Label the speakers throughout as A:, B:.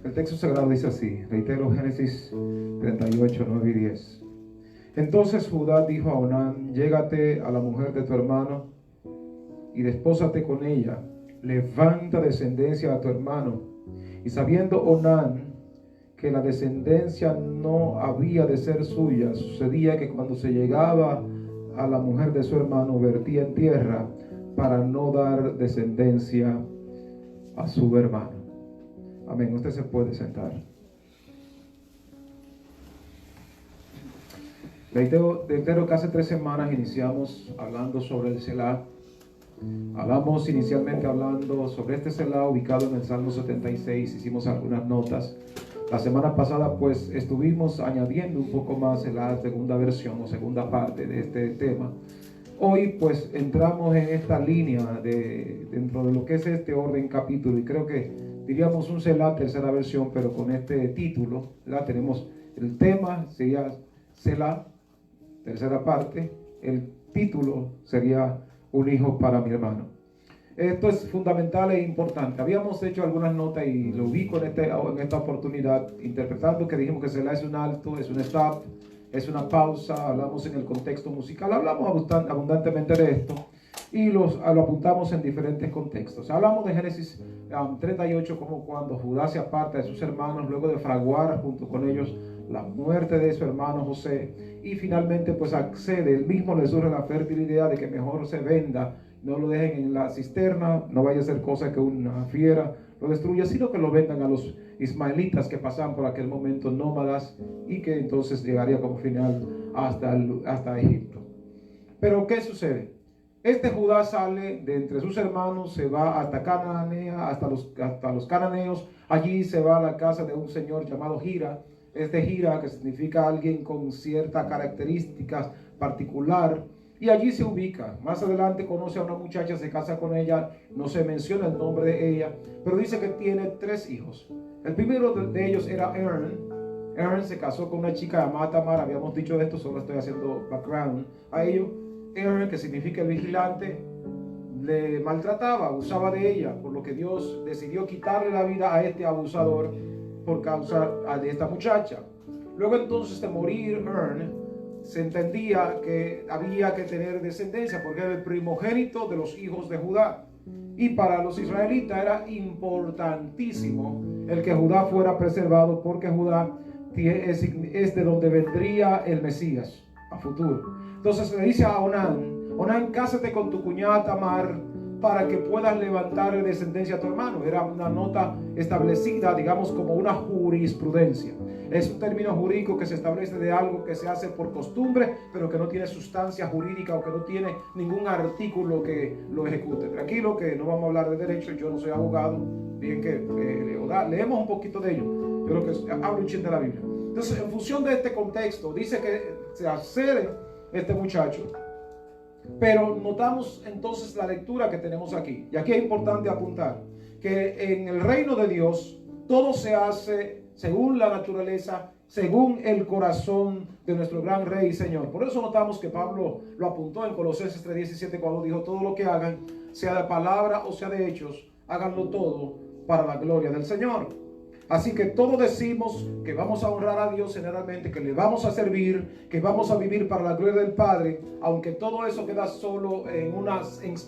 A: El texto sagrado dice así, reitero, Génesis 38, 9 y 10. Entonces Judá dijo a Onán: llégate a la mujer de tu hermano y despósate con ella, levanta descendencia a tu hermano. Y sabiendo Onán que la descendencia no había de ser suya, sucedía que cuando se llegaba a la mujer de su hermano, vertía en tierra para no dar descendencia a su hermano. Amén. Usted se puede sentar. Reitero que hace 3 semanas iniciamos hablando sobre el Selah. Hablamos inicialmente hablando sobre este Selah ubicado en el Salmo 76. Hicimos algunas notas. La semana pasada pues estuvimos añadiendo un poco más en la segunda versión o segunda parte de este tema. Hoy pues entramos en esta línea dentro de lo que es este orden capítulo, y creo que diríamos un Selah tercera versión, pero con este título. Tenemos el tema, sería Selah tercera parte, el título sería Un hijo para mi hermano. Esto es fundamental e importante. Habíamos hecho algunas notas y lo ubico en esta oportunidad, interpretando que dijimos que Selah es un alto, es un stop, es una pausa. Hablamos en el contexto musical, hablamos abundantemente de esto y lo apuntamos en diferentes contextos. Hablamos de Génesis 38 como cuando Judá se aparta de sus hermanos luego de fraguar junto con ellos la muerte de su hermano José, y finalmente pues accede, él mismo le surge la fértil idea de que mejor se venda, no lo dejen en la cisterna, no vaya a ser cosa que una fiera lo destruya, sino que lo vendan a los ismaelitas que pasaban por aquel momento nómadas, y que entonces llegaría como final hasta Egipto. Pero ¿qué sucede? Este Judá sale de entre sus hermanos, se va hasta Cananea, hasta los cananeos. Allí se va a la casa de un señor llamado Hira. Este Hira, que significa alguien con cierta características particular, y allí se ubica. Más adelante conoce a una muchacha, se casa con ella, no se menciona el nombre de ella, pero dice que tiene 3 hijos. El primero de ellos era Aaron. Aaron se casó con una chica llamada Tamar, habíamos dicho esto, solo estoy haciendo background a ello. Aaron, que significa el vigilante, le maltrataba, abusaba de ella, por lo que Dios decidió quitarle la vida a este abusador por causa de esta muchacha. Luego entonces de morir Aaron, se entendía que había que tener descendencia porque era el primogénito de los hijos de Judá, y para los israelitas era importantísimo el que Judá fuera preservado, porque Judá es de donde vendría el Mesías a futuro. Entonces le dice a Onán, cásate con tu cuñada Tamar para que puedas levantar descendencia a tu hermano. Era una nota establecida, digamos, como una jurisprudencia. Es un término jurídico que se establece de algo que se hace por costumbre, pero que no tiene sustancia jurídica o que no tiene ningún artículo que lo ejecute. Tranquilo, que no vamos a hablar de derecho, yo no soy abogado. Bien que leemos un poquito de ello. Yo creo que hablo un chin de la Biblia. Entonces, en función de este contexto, dice que se accede este muchacho. Pero notamos entonces la lectura que tenemos aquí. Y aquí es importante apuntar que en el reino de Dios todo se hace según la naturaleza, según el corazón de nuestro gran Rey y Señor. Por eso notamos que Pablo lo apuntó en Colosenses 3:17 cuando dijo: todo lo que hagan, sea de palabra o sea de hechos, háganlo todo para la gloria del Señor. Así que todos decimos que vamos a honrar a Dios generalmente, que le vamos a servir, que vamos a vivir para la gloria del Padre, aunque todo eso queda solo en una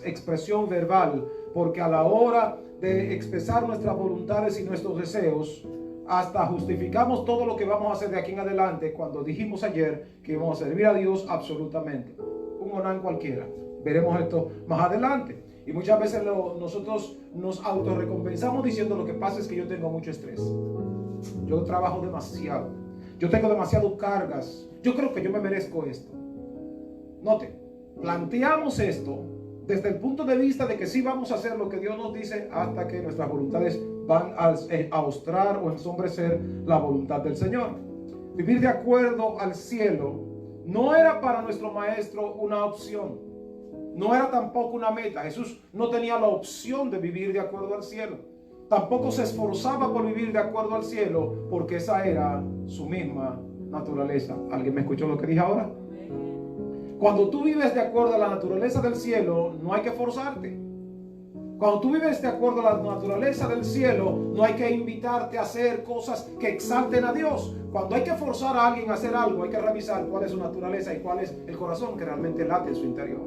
A: expresión verbal, porque a la hora de expresar nuestras voluntades y nuestros deseos, hasta justificamos todo lo que vamos a hacer de aquí en adelante, cuando dijimos ayer que íbamos a servir a Dios absolutamente. Un Onán cualquiera. Veremos esto más adelante. Y muchas veces nosotros nos autorrecompensamos diciendo: lo que pasa es que yo tengo mucho estrés, yo trabajo demasiado, yo tengo demasiadas cargas, yo creo que yo me merezco esto. Note, planteamos esto desde el punto de vista de que sí vamos a hacer lo que Dios nos dice, hasta que nuestras voluntades van a ostrar o ensombrecer la voluntad del Señor. Vivir de acuerdo al cielo no era para nuestro maestro una opción. No era tampoco una meta. Jesús no tenía la opción de vivir de acuerdo al cielo. Tampoco se esforzaba por vivir de acuerdo al cielo, porque esa era su misma naturaleza. ¿Alguien me escuchó lo que dije ahora? Cuando tú vives de acuerdo a la naturaleza del cielo, no hay que forzarte.
B: Cuando tú vives de acuerdo a la naturaleza del cielo, no hay que invitarte a hacer cosas que exalten a Dios. Cuando hay que forzar a alguien a hacer algo, hay que revisar cuál es su naturaleza y cuál es el corazón que realmente late en su interior.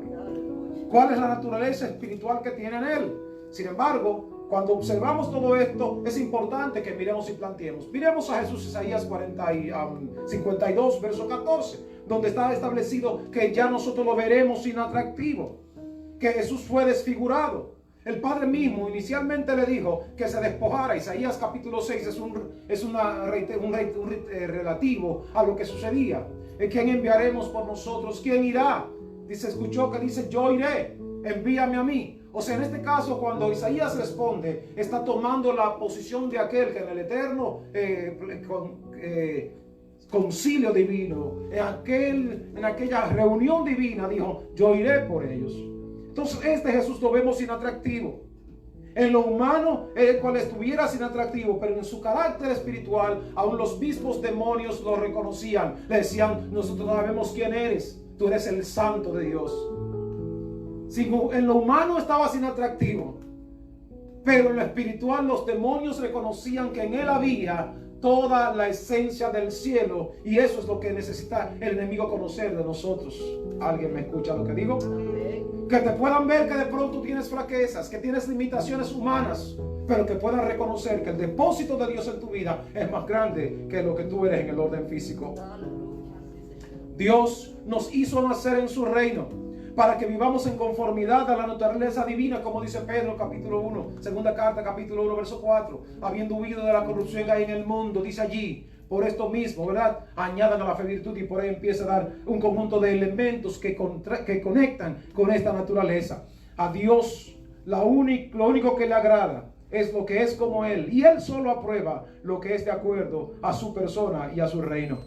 B: ¿Cuál es la naturaleza espiritual que tiene en él? Sin embargo, cuando observamos todo esto, es importante que miremos y planteemos. Miremos a Jesús, Isaías 52, verso 14, donde está establecido que ya nosotros lo veremos inatractivo, que Jesús fue desfigurado. El Padre mismo inicialmente le dijo que se despojara. Isaías capítulo 6 es un relativo a lo que sucedía. ¿Quién enviaremos por nosotros? ¿Quién irá? Escuchó que dice, yo iré, envíame a mí. O sea, en este caso, cuando Isaías responde, está tomando la posición de aquel que en el eterno concilio divino, en aquella reunión divina, dijo, yo iré por ellos. Entonces, este Jesús lo vemos inatractivo. En lo humano, el cual estuviera inatractivo, pero en su carácter espiritual, aún los mismos demonios lo reconocían. Le decían, nosotros no sabemos quién eres, tú eres el Santo de Dios. En lo humano estabas inatractivo, pero en lo espiritual los demonios reconocían que en él había toda la esencia del cielo, y eso es lo que necesita el enemigo conocer de nosotros. ¿Alguien me escucha lo que digo? Que te puedan ver que de pronto tienes flaquezas, que tienes limitaciones humanas, pero que puedan reconocer que el depósito de Dios en tu vida es más grande que lo que tú eres en el orden físico. Dios nos hizo nacer en su reino para que vivamos en conformidad a la naturaleza divina, como dice Pedro capítulo 1, segunda carta capítulo 1 verso 4, habiendo huido de la corrupción que hay en el mundo, dice allí, por esto mismo, ¿verdad? Añadan a la fe virtud, y por ahí empieza a dar un conjunto de elementos que conectan con esta naturaleza. A Dios lo único que le agrada es lo que es como Él, y Él solo aprueba lo que es de acuerdo a su persona y a su reino.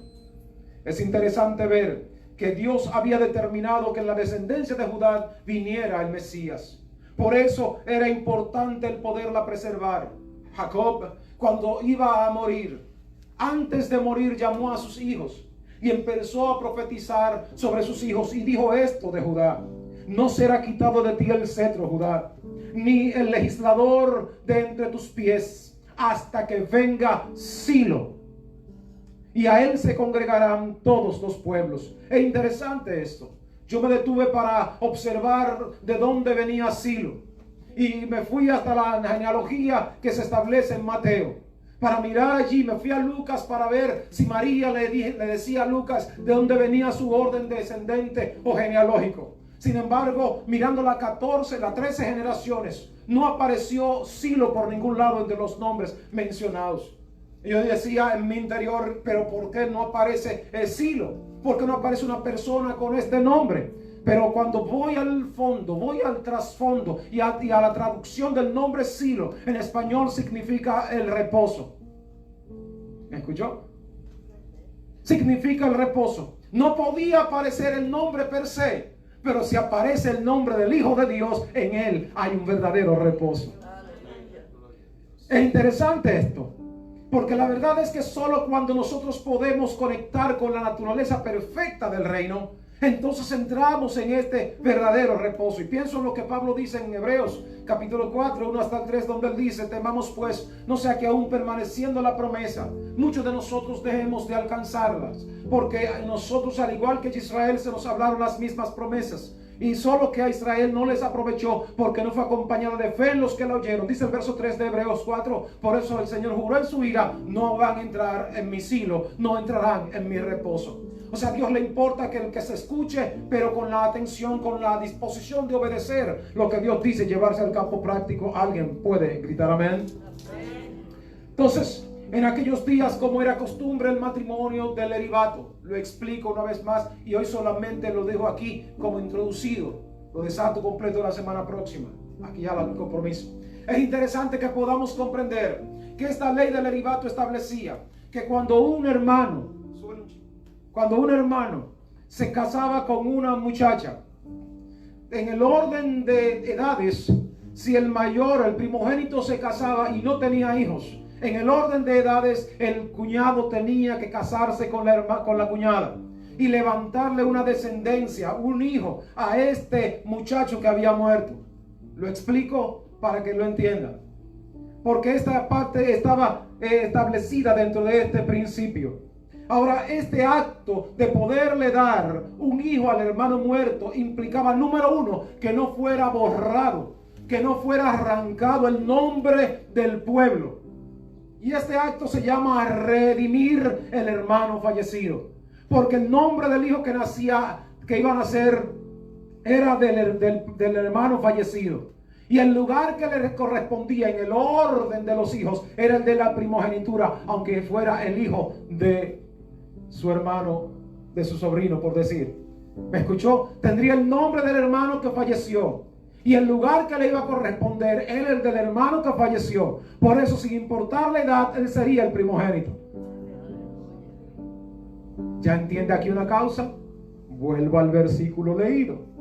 B: Es interesante ver que Dios había determinado que en la descendencia de Judá viniera el Mesías. Por eso era importante el poderla preservar. Jacob, cuando iba a morir, antes de morir llamó a sus hijos y empezó a profetizar sobre sus hijos y dijo esto de Judá: no será quitado de ti el cetro, Judá, ni el legislador de entre tus pies, hasta que venga Silo, y a él se congregarán todos los pueblos. Es interesante esto. Yo me detuve para observar de dónde venía Silo, y me fui hasta la genealogía que se establece en Mateo. Para mirar allí, me fui a Lucas para ver si María le decía a Lucas de dónde venía su orden descendente o genealógico. Sin embargo, mirando las 13 generaciones, no apareció Silo por ningún lado entre los nombres mencionados. Y yo decía en mi interior, pero ¿por qué no aparece Silo? ¿Por qué no aparece una persona con este nombre? Pero cuando voy al fondo, voy al trasfondo y a la traducción del nombre Silo, en español significa el reposo. ¿Me escuchó? Significa el reposo. No podía aparecer el nombre per se, pero si aparece el nombre del Hijo de Dios, en él hay un verdadero reposo. Es interesante esto, porque la verdad es que solo cuando nosotros podemos conectar con la naturaleza perfecta del reino, entonces entramos en este verdadero reposo. Y pienso en lo que Pablo dice en Hebreos capítulo 4, 1 hasta el 3, donde él dice: temamos pues, no sea que aún permaneciendo la promesa, muchos de nosotros dejemos de alcanzarlas, porque a nosotros, al igual que a Israel, se nos hablaron las mismas promesas, y solo que a Israel no les aprovechó, porque no fue acompañado de fe en los que la oyeron. Dice el verso 3 de Hebreos 4: por eso el Señor juró en su ira, no van a entrar en mi silo, no entrarán en mi reposo. O sea, a Dios le importa que el que se escuche, pero con la atención, con la disposición de obedecer lo que Dios dice, llevarse al campo práctico. ¿Alguien puede gritar amén? Entonces, en aquellos días, como era costumbre, el matrimonio del leribato. Lo explico una vez más, y hoy solamente lo dejo aquí como introducido. Lo desato completo la semana próxima. Aquí ya el compromiso. Es interesante que podamos comprender que esta ley del leribato establecía que cuando un hermano se casaba con una muchacha, en el orden de edades, si el mayor, el primogénito, se casaba y no tenía hijos, en el orden de edades, el cuñado tenía que casarse con la cuñada y levantarle una descendencia, un hijo, a este muchacho que había muerto. Lo explico para que lo entiendan. Porque esta parte estaba establecida dentro de este principio. Ahora, este acto de poderle dar un hijo al hermano muerto implicaba, número uno, que no fuera borrado, que no fuera arrancado el nombre del pueblo. Y este acto se llama redimir el hermano fallecido. Porque el nombre del hijo que nacía, que iba a nacer, era del hermano fallecido. Y el lugar que le correspondía en el orden de los hijos era el de la primogenitura, aunque fuera el hijo de su hermano, de su sobrino, por decir. ¿Me escuchó? Tendría el nombre del hermano que falleció. Y el lugar que le iba a corresponder era el del hermano que falleció. Por eso, sin importar la edad, él sería el primogénito. ¿Ya entiende aquí una causa? Vuelvo al versículo leído.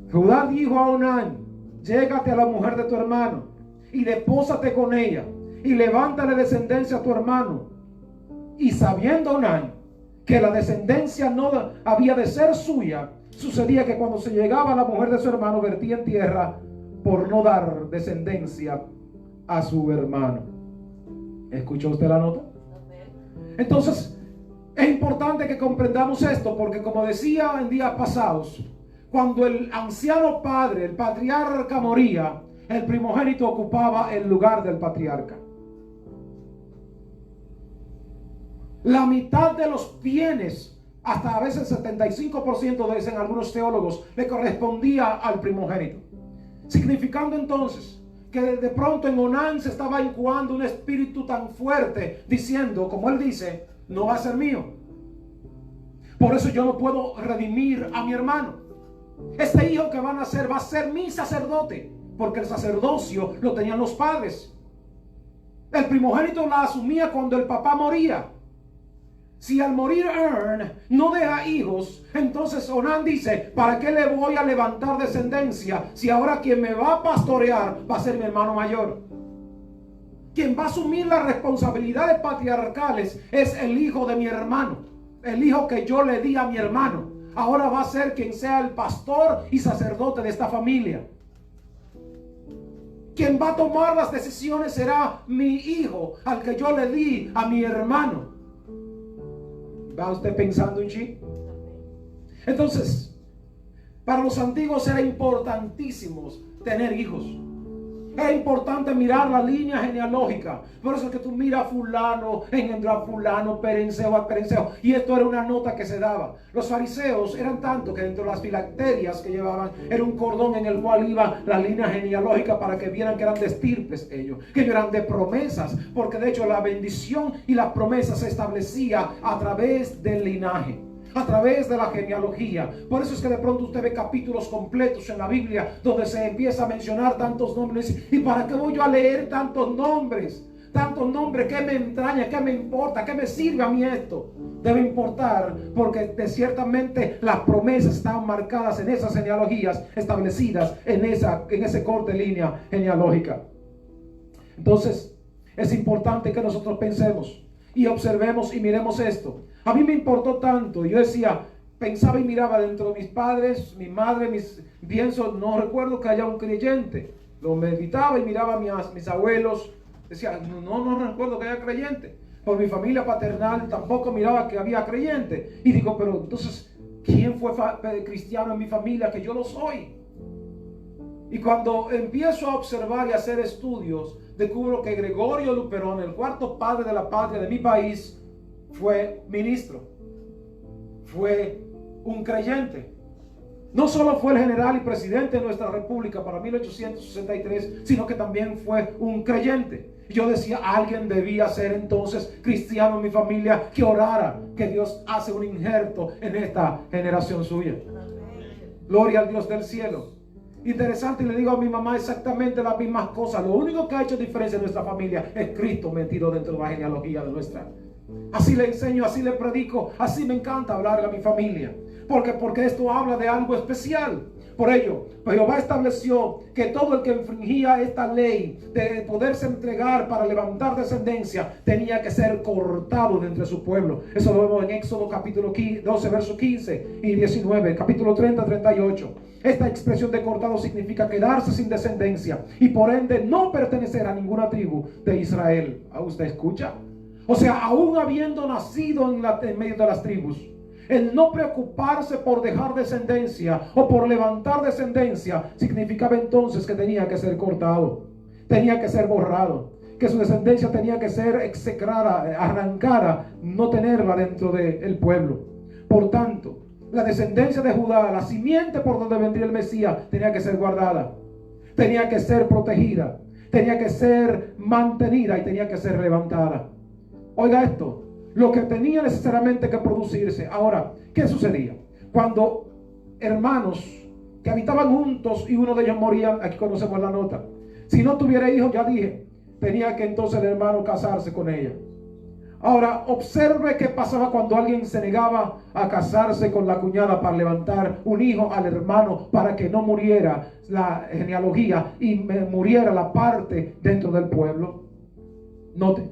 B: Judá dijo a Onán: llégate a la mujer de tu hermano y despósate con ella y levántale descendencia a tu hermano. Y sabiendo Onán que la descendencia no había de ser suya, sucedía que cuando se llegaba a la mujer de su hermano, vertía en tierra por no dar descendencia a su hermano. ¿Escuchó usted la nota? Entonces, es importante que comprendamos esto, porque como decía en días pasados, cuando el anciano padre, el patriarca, moría, el primogénito ocupaba el lugar del patriarca. La mitad de los bienes, hasta a veces 75% dicen algunos teólogos, le correspondía al primogénito. Significando entonces que de pronto en Onán se estaba incubando un espíritu tan fuerte, diciendo, como él dice, no va a ser mío. Por eso yo no puedo redimir a mi hermano. Este hijo que va a nacer va a ser mi sacerdote, porque el sacerdocio lo tenían los padres. El primogénito la asumía cuando el papá moría. Si al morir Ern no deja hijos, entonces Onán dice: ¿para qué le voy a levantar descendencia si ahora quien me va a pastorear va a ser mi hermano mayor? Quien va a asumir las responsabilidades patriarcales es el hijo de mi hermano, el hijo que yo le di a mi hermano. Ahora va a ser quien sea el pastor y sacerdote de esta familia. Quien va a tomar las decisiones será mi hijo, al que yo le di a mi hermano. ¿Va usted pensando en sí? Entonces, para los antiguos era importantísimo tener hijos. Era importante mirar la línea genealógica. Por eso es que tú miras fulano, engendró a fulano, perenceo a perenceo. Y esto era una nota que se daba. Los fariseos eran tanto que dentro de las filacterias que llevaban era un cordón en el cual iba la línea genealógica para que vieran que eran de estirpes ellos, que ellos eran de promesas, porque de hecho la bendición y las promesas se establecía a través del linaje, a través de la genealogía. Por eso es que de pronto usted ve capítulos completos en la Biblia donde se empieza a mencionar tantos nombres. ¿Y para qué voy yo a leer tantos nombres? Tantos nombres, ¿qué me entraña? ¿Qué me importa? ¿Qué me sirve a mí esto? Debe importar, porque ciertamente las promesas estaban marcadas en esas genealogías establecidas en ese corte de línea genealógica. Entonces es importante que nosotros pensemos y observemos y miremos esto. A mí me importó tanto. Yo decía, pensaba y miraba dentro de mis padres, mi madre, pienso, no recuerdo que haya un creyente. Lo meditaba y miraba a mis abuelos. Decía, no recuerdo que haya creyente. Por mi familia paternal tampoco miraba que había creyente. Y digo, pero entonces, ¿quién fue cristiano en mi familia que yo lo soy? Y cuando empiezo a observar y a hacer estudios, descubro que Gregorio Luperón, el cuarto padre de la patria de mi país, fue ministro, fue un creyente. No solo fue el general y presidente de nuestra república para 1863, sino que también fue un creyente. Y yo decía, alguien debía ser entonces cristiano en mi familia que orara, que Dios hace un injerto en esta generación suya. Gloria al Dios del cielo. Interesante, y le digo a mi mamá exactamente las mismas cosas. Lo único que ha hecho diferencia en nuestra familia es Cristo metido dentro de la genealogía de nuestra. Así le enseño, así le predico, así me encanta hablarle a mi familia. Porque esto habla de algo especial. Por ello, Jehová estableció que todo el que infringía esta ley de poderse entregar para levantar descendencia tenía que ser cortado de entre su pueblo. Eso lo vemos en Éxodo capítulo 12, versos 15 y 19, capítulo 30, 38. Esta expresión de cortado significa quedarse sin descendencia y por ende no pertenecer a ninguna tribu de Israel. ¿Usted escucha? O sea, aún habiendo nacido en medio de las tribus, el no preocuparse por dejar descendencia o por levantar descendencia significaba entonces que tenía que ser cortado, tenía que ser borrado, que su descendencia tenía que ser execrada, arrancada, no tenerla dentro del pueblo. Por tanto, la descendencia de Judá, la simiente por donde vendría el Mesías, tenía que ser guardada, tenía que ser protegida, tenía que ser mantenida y tenía que ser levantada. Oiga esto, lo que tenía necesariamente que producirse. Ahora, ¿qué sucedía? Cuando hermanos que habitaban juntos y uno de ellos moría, aquí conocemos la nota. Si no tuviera hijos, ya dije, tenía que entonces el hermano casarse con ella. Ahora, observe qué pasaba cuando alguien se negaba a casarse con la cuñada para levantar un hijo al hermano para que no muriera la genealogía y muriera la parte dentro del pueblo. Note,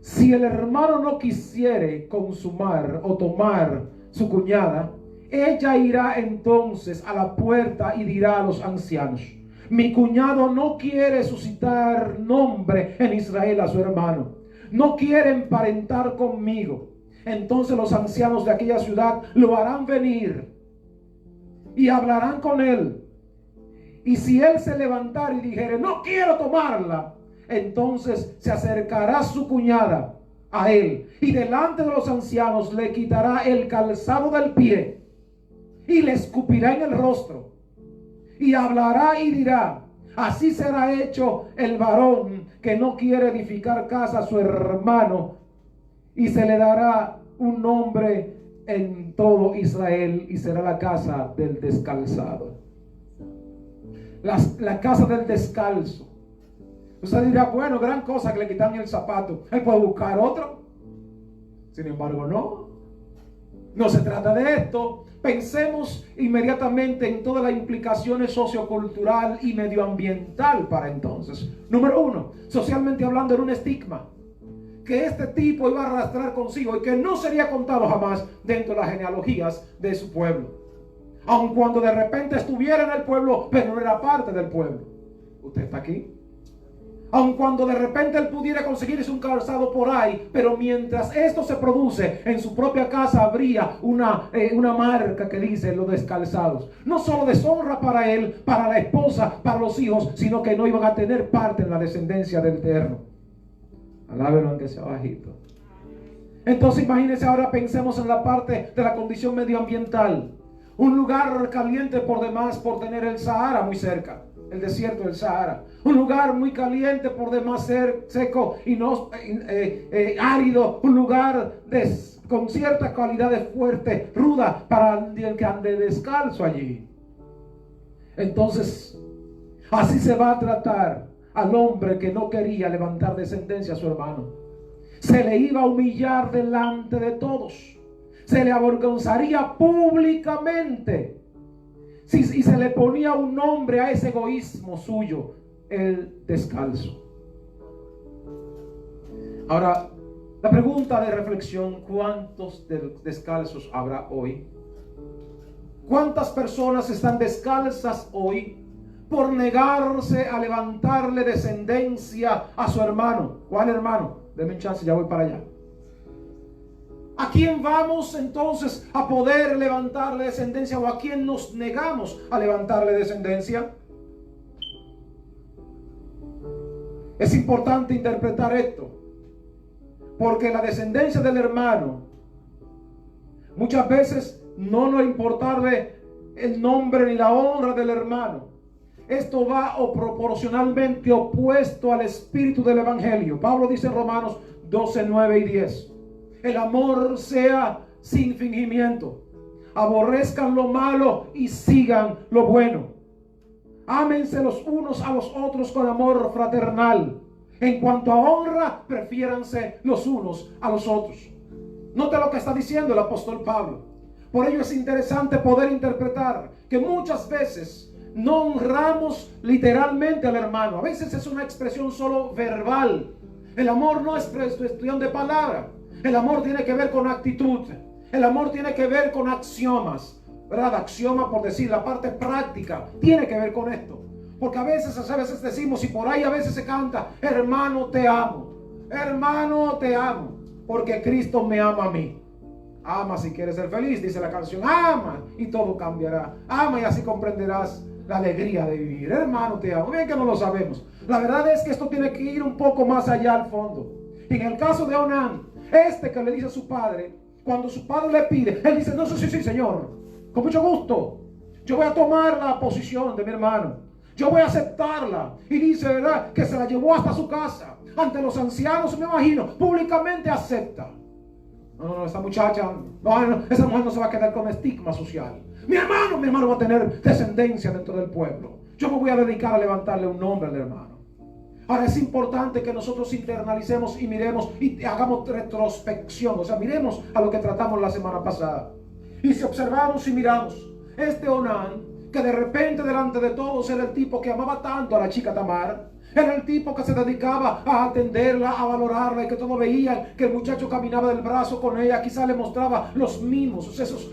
B: si el hermano no quisiere consumar o tomar su cuñada, ella irá entonces a la puerta y dirá a los ancianos: mi cuñado no quiere suscitar nombre en Israel a su hermano, no quiere emparentar conmigo. Entonces los ancianos de aquella ciudad lo harán venir y hablarán con él. Y si él se levantara y dijere: no quiero tomarla, entonces se acercará su cuñada a él y delante de los ancianos le quitará el calzado del pie y le escupirá en el rostro y hablará y dirá: así será hecho el varón que no quiere edificar casa a su hermano, y se le dará un nombre en todo Israel y será la casa del descalzado. La casa del descalzo. Usted dirá: bueno, gran cosa que le quitan el zapato, él puede buscar otro. Sin embargo, no se trata de esto. Pensemos inmediatamente en todas las implicaciones sociocultural y medioambiental para entonces. Número uno, socialmente hablando, era un estigma que este tipo iba a arrastrar consigo y que no sería contado jamás dentro de las genealogías de su pueblo, aun cuando de repente estuviera en el pueblo, pero no era parte del pueblo. ¿Usted está aquí? Aun cuando de repente él pudiera conseguirse un calzado por ahí, pero mientras esto se produce, en su propia casa habría una marca que dice los descalzados. No solo deshonra para él, para la esposa, para los hijos, sino que no iban a tener parte en la descendencia del Eterno. Alábelo aunque sea bajito. Entonces imagínense, ahora pensemos en la parte de la condición medioambiental. Un lugar caliente por demás por tener el Sahara muy cerca. El desierto del Sahara, un lugar muy caliente por demás ser seco y no árido, un lugar con cierta calidad fuerte, ruda para el que ande descalzo allí. Entonces, así se va a tratar al hombre que no quería levantar descendencia a su hermano. Se le iba a humillar delante de todos, se le avergonzaría públicamente. Y se le ponía un nombre a ese egoísmo suyo: el descalzo. Ahora, la pregunta de reflexión: ¿cuántos descalzos habrá hoy? ¿Cuántas personas están descalzas hoy por negarse a levantarle descendencia a su hermano? ¿Cuál hermano? Denme un chance, ya voy para allá. ¿A quién vamos entonces a poder levantarle descendencia, o a quién nos negamos a levantarle descendencia? Es importante interpretar esto, porque la descendencia del hermano muchas veces no nos importarle el nombre ni la honra del hermano. Esto va proporcionalmente opuesto al espíritu del evangelio. Pablo dice en Romanos 12, 9 y 10: el amor sea sin fingimiento. Aborrezcan lo malo y sigan lo bueno. Ámense los unos a los otros con amor fraternal. En cuanto a honra, prefiéranse los unos a los otros. Note lo que está diciendo el apóstol Pablo. Por ello es interesante poder interpretar que muchas veces no honramos literalmente al hermano. A veces es una expresión solo verbal. El amor no es cuestión de palabra. El amor tiene que ver con actitud. El amor tiene que ver con axiomas. ¿verdad?, axioma, por decir, la parte práctica, tiene que ver con esto. Porque a veces decimos, y por ahí a veces se canta, hermano te amo, hermano te amo, porque Cristo me ama a mí. Ama si quieres ser feliz, dice la canción, ama y todo cambiará. Ama y así comprenderás la alegría de vivir. Hermano te amo. Bien que no lo sabemos. La verdad es que esto tiene que ir un poco más allá al fondo. En el caso de Onán, que le dice a su padre, cuando su padre le pide, él dice, no, sí, señor, con mucho gusto, yo voy a tomar la posición de mi hermano, yo voy a aceptarla. Y dice, ¿verdad?, que se la llevó hasta su casa, ante los ancianos, me imagino, públicamente acepta. No, esta muchacha, esa mujer no se va a quedar con estigma social. Mi hermano va a tener descendencia dentro del pueblo. Yo me voy a dedicar a levantarle un nombre al hermano. Ahora es importante que nosotros internalicemos y miremos y hagamos retrospección. O sea, miremos a lo que tratamos la semana pasada. Y si observamos y miramos, Onán, que de repente delante de todos era el tipo que amaba tanto a la chica Tamar, era el tipo que se dedicaba a atenderla, a valorarla, y que todos veían que el muchacho caminaba del brazo con ella, quizá le mostraba los mimos, esos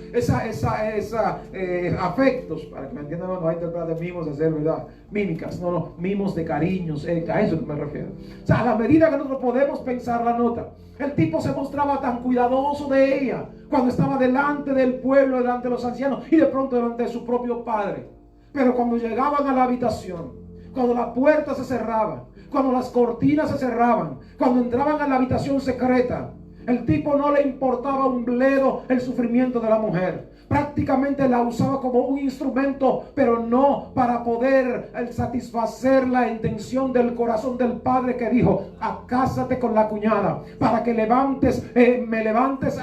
B: afectos, para que me entiendan, no hay interpretar de mimos de hacer, ¿verdad?, mímicas, no, mimos de cariños, a eso me refiero. O sea, a la medida que nosotros podemos pensar la nota, el tipo se mostraba tan cuidadoso de ella, cuando estaba delante del pueblo, delante de los ancianos, y de pronto delante de su propio padre. Pero cuando llegaban a la habitación, cuando la puerta se cerraba, cuando las cortinas se cerraban, cuando entraban a la habitación secreta, el tipo no le importaba un bledo el sufrimiento de la mujer. Prácticamente la usaba como un instrumento, pero no para poder satisfacer la intención del corazón del padre, que dijo, acásate con la cuñada para que me levantes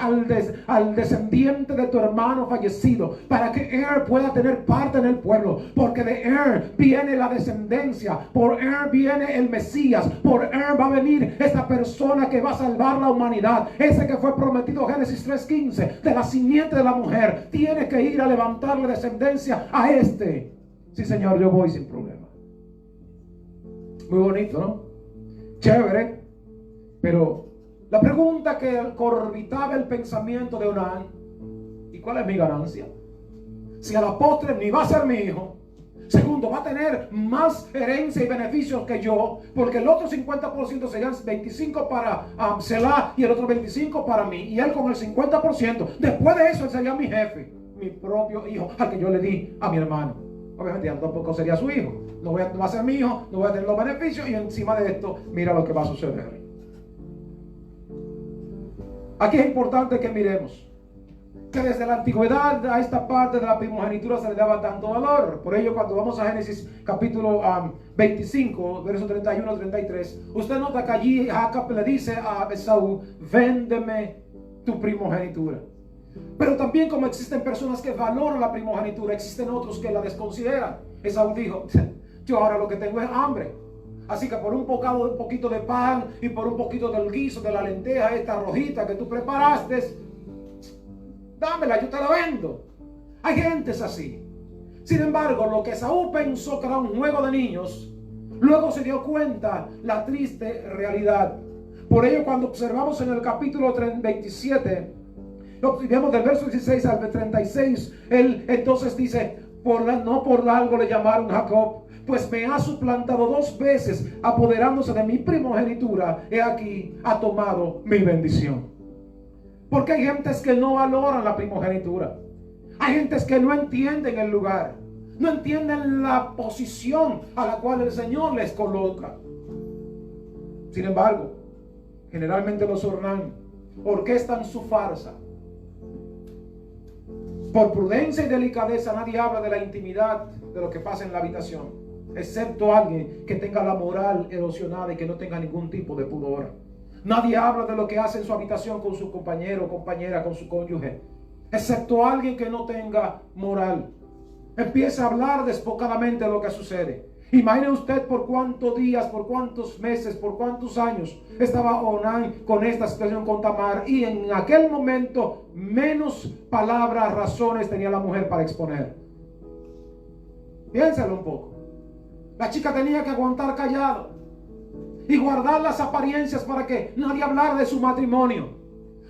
B: al descendiente de tu hermano fallecido, para que pueda tener parte en el pueblo, porque de viene la descendencia, por viene el Mesías, por va a venir esta persona que va a salvar la humanidad, ese que fue prometido, Génesis 3:15, de la simiente de la mujer. Tiene que ir a levantarle descendencia a Sí, señor, yo voy sin problema. Muy bonito, ¿no? Chévere. Pero la pregunta que orbitaba el pensamiento de Onán, ¿y cuál es mi ganancia? Si a la postre ni va a ser mi hijo, segundo, va a tener más herencia y beneficios que yo, porque el otro 50% serían 25 para Selah y el otro 25 para mí, y él con el 50%. Después de eso, él sería mi jefe, mi propio hijo, al que yo le di a mi hermano. Obviamente, ya tampoco sería su hijo. No va a ser mi hijo, no voy a tener los beneficios, y encima de esto, mira lo que va a suceder. Aquí es importante que miremos que desde la antigüedad a esta parte de la primogenitura se le daba tanto valor. Por ello, cuando vamos a Génesis capítulo 25, versos 31-33, usted nota que allí Jacob le dice a Esaú, véndeme tu primogenitura. Pero también, como existen personas que valoran la primogenitura, existen otros que la desconsideran. Esaú dijo, yo ahora lo que tengo es hambre, así que por un poquito de pan y por un poquito del guiso, de la lenteja esta rojita que tú preparaste, dámela, yo te la vendo. Hay gentes así. Sin embargo, lo que Esaú pensó que era un juego de niños, luego se dio cuenta la triste realidad. Por ello, cuando observamos en el capítulo 27, vemos del verso 16 al 36, él entonces dice, no por algo le llamaron Jacob, pues me ha suplantado 2 veces, apoderándose de mi primogenitura, he aquí, ha tomado mi bendición. Porque hay gentes que no valoran la primogenitura. Hay gentes que no entienden el lugar, no entienden la posición a la cual el Señor les coloca. Sin embargo, generalmente los Onán orquestan su farsa. Por prudencia y delicadeza nadie habla de la intimidad de lo que pasa en la habitación, excepto alguien que tenga la moral erosionada y que no tenga ningún tipo de pudor. Nadie habla de lo que hace en su habitación con su compañero o compañera, con su cónyuge, excepto alguien que no tenga moral. Empieza a hablar desbocadamente de lo que sucede. Imagine usted por cuántos días, por cuántos meses, por cuántos años estaba Onán con esta situación con Tamar, y en aquel momento menos palabras, razones tenía la mujer para exponer. Piénsalo un poco. La chica tenía que aguantar callado y guardar las apariencias para que nadie hablara de su matrimonio.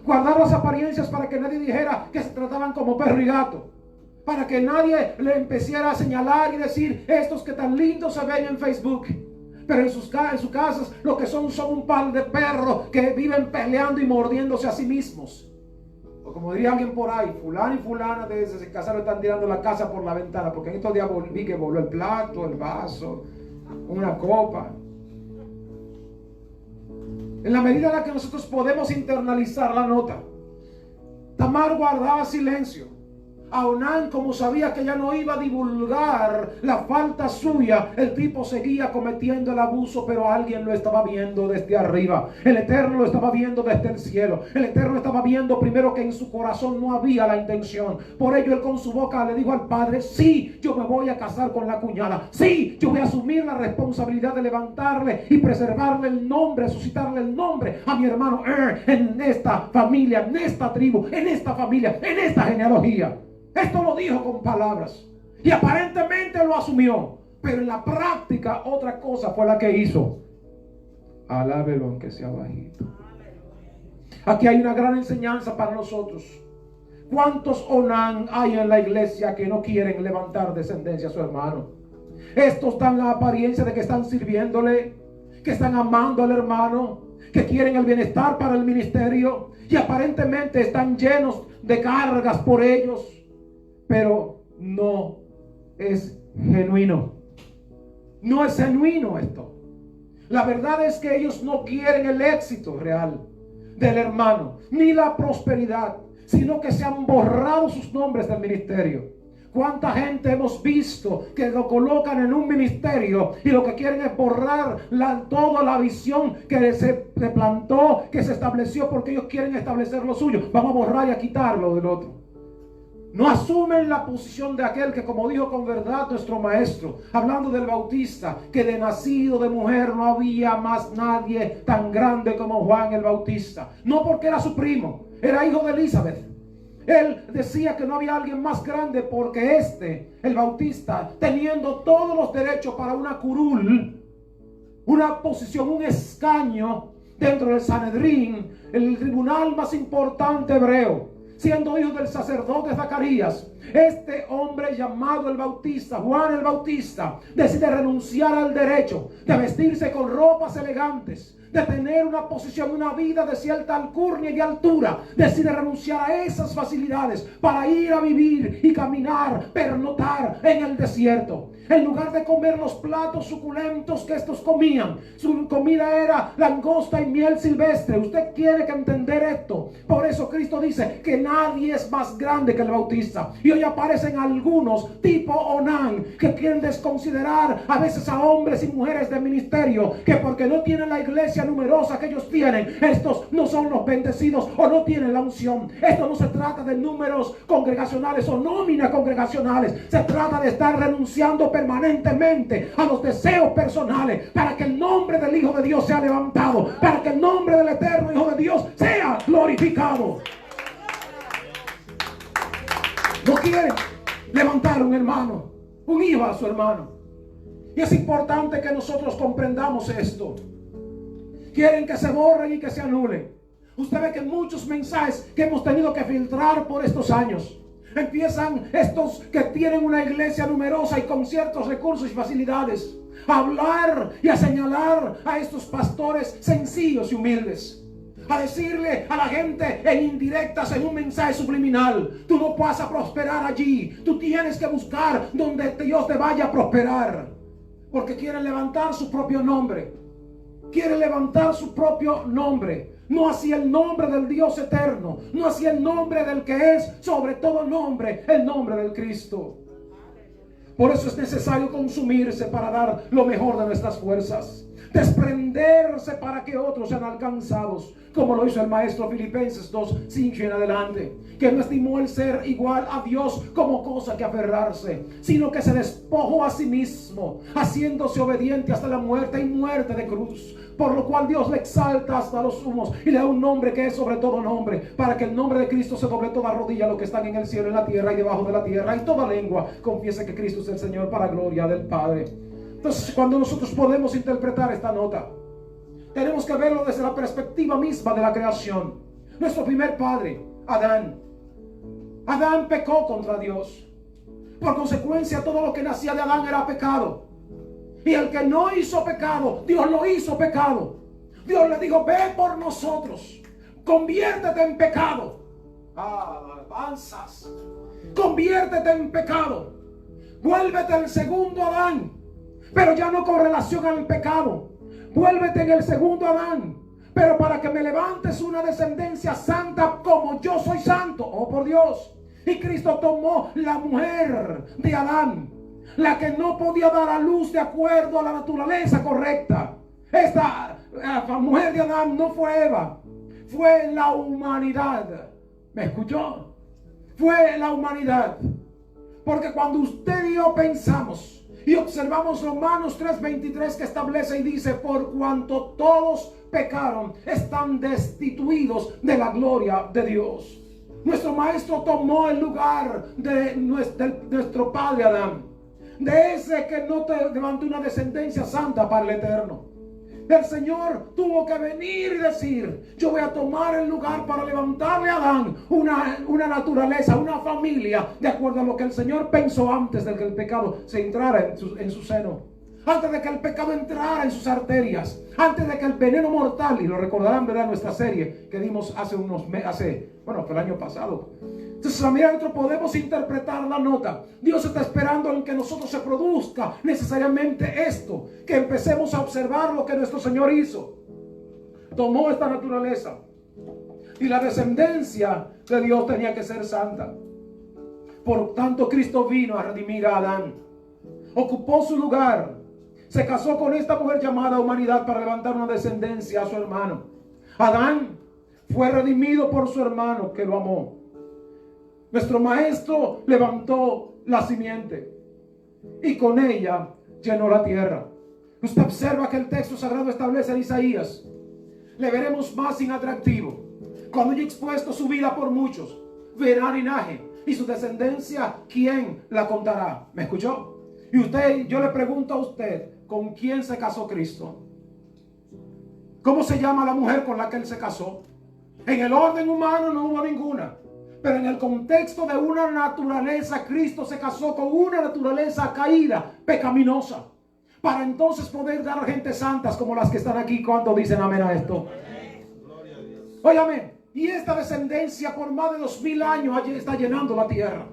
B: Guardar las apariencias para que nadie dijera que se trataban como perro y gato. para que nadie le empezara a señalar y decir, estos que tan lindos se ven en Facebook, pero en sus casas lo que son un par de perros que viven peleando y mordiéndose a sí mismos. O como diría alguien por ahí, fulano y fulana desde se casaron están tirando la casa por la ventana, porque en estos días vi que voló el plato, el vaso, una copa. En la medida en la que nosotros podemos internalizar la nota, Tamar guardaba silencio. Onán, como sabía que ella no iba a divulgar la falta suya, el tipo seguía cometiendo el abuso, pero alguien lo estaba viendo desde arriba. El Eterno lo estaba viendo desde el cielo. El Eterno estaba viendo primero que en su corazón no había la intención. Por ello él con su boca le dijo al padre, sí, yo me voy a casar con la cuñada. Sí, yo voy a asumir la responsabilidad de levantarle y preservarle el nombre, suscitarle el nombre a mi hermano en esta familia, en esta tribu, en esta familia, en esta genealogía. Esto lo dijo con palabras y aparentemente lo asumió, pero en la práctica otra cosa fue la que hizo. Alábelo aunque sea bajito. Aquí hay una gran enseñanza para nosotros. ¿Cuántos Onán hay en la iglesia que no quieren levantar descendencia a su hermano? Estos dan la apariencia de que están sirviéndole, que están amando al hermano, que quieren el bienestar para el ministerio y aparentemente están llenos de cargas por ellos. Pero no es genuino. No es genuino esto. La verdad es que ellos no quieren el éxito real del hermano, ni la prosperidad, sino que se han borrado sus nombres del ministerio. ¿Cuánta gente hemos visto que lo colocan en un ministerio y lo que quieren es borrar toda la visión que se plantó, que se estableció, porque ellos quieren establecer lo suyo? Vamos a borrar y a quitarlo del otro. No asumen la posición de aquel que, como dijo con verdad nuestro maestro, hablando del Bautista, que de nacido de mujer no había más nadie tan grande como Juan el Bautista. No porque era su primo, era hijo de Elizabeth. Él decía que no había alguien más grande porque el Bautista, teniendo todos los derechos para una curul, una posición, un escaño dentro del Sanedrín, el tribunal más importante hebreo, siendo hijo del sacerdote Zacarías, este hombre llamado el Bautista, Juan el Bautista, decide renunciar al derecho de vestirse con ropas elegantes, de tener una posición, una vida de cierta alcurnia y altura. Decide renunciar a esas facilidades para ir a vivir y caminar, pernotar en el desierto. En lugar de comer los platos suculentos que estos comían, su comida era langosta y miel silvestre. Usted tiene que entender esto. Por eso Cristo dice que nadie es más grande que el Bautista. Y hoy aparecen algunos tipo Onán que quieren desconsiderar a veces a hombres y mujeres de ministerio, que porque no tienen la iglesia numerosa que ellos tienen, estos no son los bendecidos o no tienen la unción. Esto no se trata de números congregacionales o nóminas congregacionales. Se trata de estar renunciando permanentemente a los deseos personales para que el nombre del Hijo de Dios sea levantado, para que el nombre del eterno Hijo de Dios sea glorificado. No quieren levantar un hermano, un hijo a su hermano. Y es importante que nosotros comprendamos esto. Quieren que se borren y que se anulen. Usted ve que muchos mensajes que hemos tenido que filtrar por estos años, empiezan estos que tienen una iglesia numerosa y con ciertos recursos y facilidades a hablar y a señalar a estos pastores sencillos y humildes, a decirle a la gente en indirectas, en un mensaje subliminal: tú no vas a prosperar allí, tú tienes que buscar donde Dios te vaya a prosperar, porque quieren levantar su propio nombre, quieren levantar su propio nombre. No hacia el nombre del Dios eterno, no hacia el nombre del que es sobre todo nombre, el nombre del Cristo. Por eso es necesario consumirse para dar lo mejor de nuestras fuerzas, desprenderse para que otros sean alcanzados, como lo hizo el maestro Filipenses 2:5 en adelante, que no estimó el ser igual a Dios como cosa que aferrarse, sino que se despojó a sí mismo, haciéndose obediente hasta la muerte y muerte de cruz. Por lo cual Dios le exalta hasta los sumos y le da un nombre que es sobre todo nombre, para que el nombre de Cristo se doble toda rodilla, lo que están en el cielo, en la tierra y debajo de la tierra, y toda lengua confiese que Cristo es el Señor, para gloria del Padre. Entonces, cuando nosotros podemos interpretar esta nota, tenemos que verlo desde la perspectiva misma de la creación. Nuestro primer padre, Adán pecó contra Dios. Por consecuencia, todo lo que nacía de Adán era pecado. Y el que no hizo pecado, Dios lo hizo pecado. Dios le dijo, ve por nosotros, conviértete en pecado. Alabanzas. Conviértete en pecado. Vuélvete al segundo Adán, pero ya no con relación al pecado. Vuélvete en el segundo Adán, pero para que me levantes una descendencia santa como yo soy santo. Oh, por Dios. Y Cristo tomó la mujer de Adán, la que no podía dar a luz de acuerdo a la naturaleza correcta. Esta mujer de Adán no fue Eva, fue la humanidad. ¿Me escuchó? Fue la humanidad. Porque cuando usted y yo pensamos y observamos Romanos 3:23, que establece y dice, por cuanto todos pecaron, están destituidos de la gloria de Dios. Nuestro maestro tomó el lugar de nuestro padre Adán, de ese que no te levantó una descendencia santa para el eterno. El Señor tuvo que venir y decir, yo voy a tomar el lugar para levantarle a Adán una naturaleza, una familia, de acuerdo a lo que el Señor pensó antes de que el pecado se entrara en su seno, antes de que el pecado entrara en sus arterias, antes de que el veneno mortal, y lo recordarán, ¿verdad?, nuestra serie que dimos hace fue el año pasado. Entonces, también nosotros podemos interpretar la nota. Dios está esperando en que nosotros se produzca necesariamente esto, que empecemos a observar lo que nuestro Señor hizo. Tomó esta naturaleza y la descendencia de Dios tenía que ser santa. Por tanto, Cristo vino a redimir a Adán, ocupó su lugar, se casó con esta mujer llamada humanidad para levantar una descendencia a su hermano. Adán fue redimido por su hermano que lo amó. Nuestro maestro levantó la simiente y con ella llenó la tierra. Usted observa que el texto sagrado establece en Isaías, le veremos más inatractivo cuando haya expuesto su vida por muchos, verá linaje y su descendencia, ¿quién la contará? ¿Me escuchó? Y yo le pregunto a usted, ¿con quién se casó Cristo? ¿Cómo se llama la mujer con la que él se casó? En el orden humano no hubo ninguna. Pero en el contexto de una naturaleza, Cristo se casó con una naturaleza caída, pecaminosa, para entonces poder dar a gente santas como las que están aquí. ¿Cuánto dicen amén a esto? Óyame, y esta descendencia por más de 2000 años está llenando la tierra.